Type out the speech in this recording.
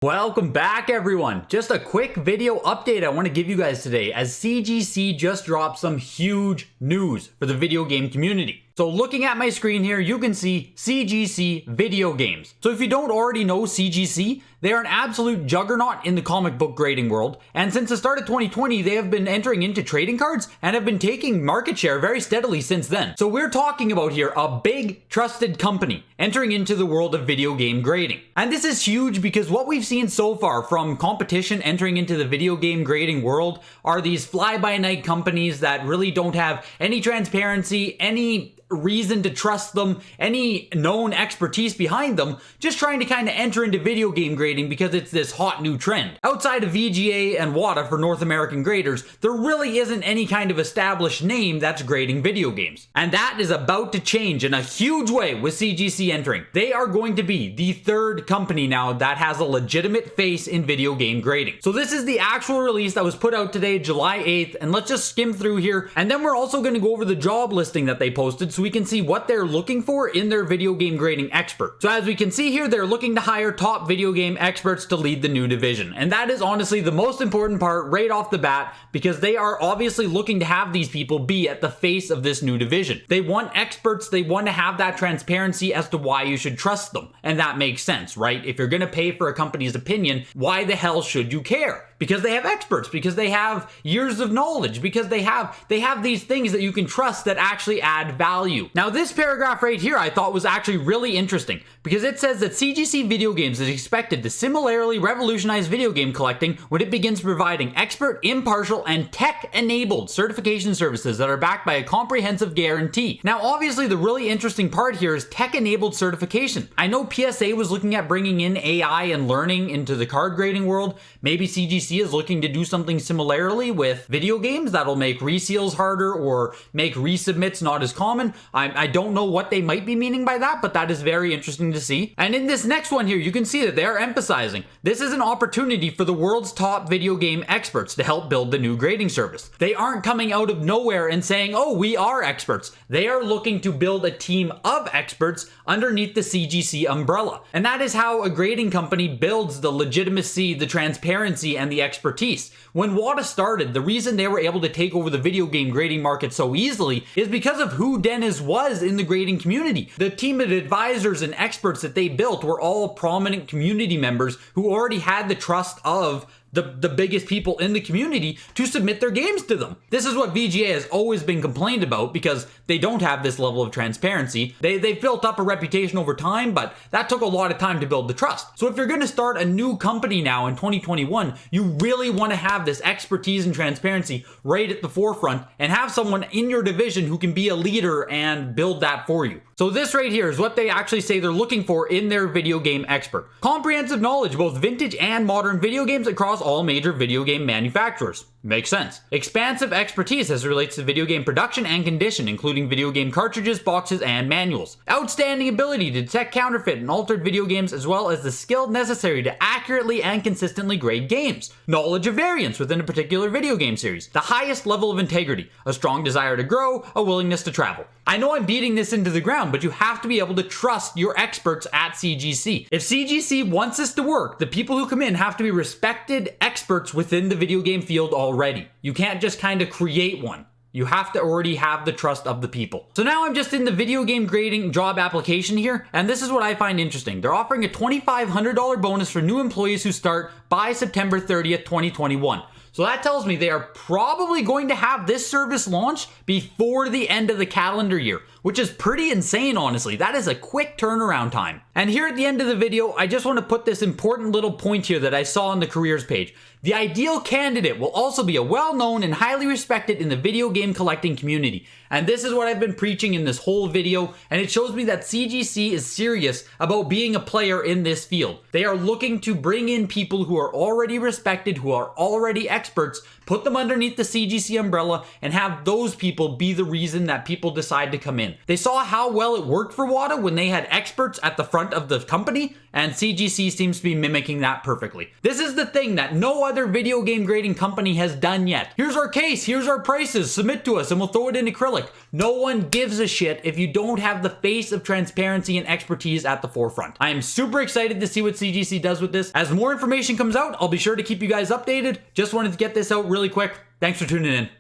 Welcome back everyone. Just a quick video update I want to give you guys today as CGC just dropped some huge news for the video game community. So looking at my screen here, you can see CGC Video Games. So if you don't already know CGC, they are an absolute juggernaut in the comic book grading world. And since the start of 2020, they have been entering into trading cards and have been taking market share very steadily since then. So we're talking about here a big trusted company entering into the world of video game grading. And this is huge because what we've seen so far from competition entering into the video game grading world are these fly-by-night companies that really don't have any transparency, any reason to trust them, any known expertise behind them, just trying to kind of enter into video game grading because it's this hot new trend. Outside of VGA and WATA for North American graders, there really isn't any kind of established name that's grading video games. And that is about to change in a huge way with CGC entering. They are going to be the third company now that has a legitimate face in video game grading. So this is the actual release that was put out today, July 8th, and let's just skim through here. And then we're also going to go over the job listing that they posted so we can see what they're looking for in their video game grading expert. So as we can see here, they're looking to hire top video game experts to lead the new division. And that is honestly the most important part right off the bat because they are obviously looking to have these people be at the face of this new division. They want experts, they want to have that transparency as to why you should trust them. And that makes sense, right? If you're going to pay for a company's opinion, why the hell should you care? Because they have experts, because they have years of knowledge, because they have these things that you can trust that actually add value. Now this paragraph right here I thought was actually really interesting because it says that CGC Video Games is expected to similarly revolutionize video game collecting when it begins providing expert, impartial, and tech-enabled certification services that are backed by a comprehensive guarantee. Now obviously the really interesting part here is tech-enabled certification. I know PSA was looking at bringing in AI and learning into the card grading world. Maybe CGC is looking to do something similarly with video games that'll make reseals harder or make resubmits not as common. I don't know what they might be meaning by that, but that is very interesting to see. And in this next one here, you can see that they are emphasizing this is an opportunity for the world's top video game experts to help build the new grading service. They aren't coming out of nowhere and saying, oh, we are experts. They are looking to build a team of experts underneath the CGC umbrella. And that is how a grading company builds the legitimacy, the transparency, and the expertise. When WATA started, the reason they were able to take over the video game grading market so easily is because of who Dennis was in the grading community. The team of advisors and experts that they built were all prominent community members who already had the trust of the biggest people in the community to submit their games to them. This is what VGA has always been complained about because they don't have this level of transparency. They've built up a reputation over time, but that took a lot of time to build the trust. So if you're going to start a new company now in 2021, you really want to have this expertise and transparency right at the forefront and have someone in your division who can be a leader and build that for you. So this right here is what they actually say they're looking for in their video game expert. Comprehensive knowledge, both vintage and modern video games across all major video game manufacturers. Makes sense. Expansive expertise as it relates to video game production and condition, including video game cartridges, boxes, and manuals. Outstanding ability to detect counterfeit and altered video games, as well as the skill necessary to accurately and consistently grade games. Knowledge of variance within a particular video game series. The highest level of integrity. A strong desire to grow, a willingness to travel. I know I'm beating this into the ground, but you have to be able to trust your experts at CGC. If CGC wants this to work, the people who come in have to be respected experts within the video game field already. You can't just kind of create one. You have to already have the trust of the people. So now I'm just in the video game grading job application here, and this is what I find interesting. They're offering a $2,500 bonus for new employees who start by September 30th, 2021. So that tells me they are probably going to have this service launch before the end of the calendar year, which is pretty insane, honestly. That is a quick turnaround time. And here at the end of the video, I just want to put this important little point here that I saw on the careers page. The ideal candidate will also be a well-known and highly respected in the video game collecting community. And this is what I've been preaching in this whole video, and it shows me that CGC is serious about being a player in this field. They are looking to bring in people who are already respected, who are already experts, put them underneath the CGC umbrella, and have those people be the reason that people decide to come in. in. They saw how well it worked for WATA when they had experts at the front of the company, and CGC seems to be mimicking that perfectly. This is the thing that no other video game grading company has done yet. Here's our case, here's our prices, submit to us and we'll throw it in acrylic. No one gives a shit if you don't have the face of transparency and expertise at the forefront. I am super excited to see what CGC does with this. As more information comes out, I'll be sure to keep you guys updated. Just wanted to get this out really quick. Thanks for tuning in.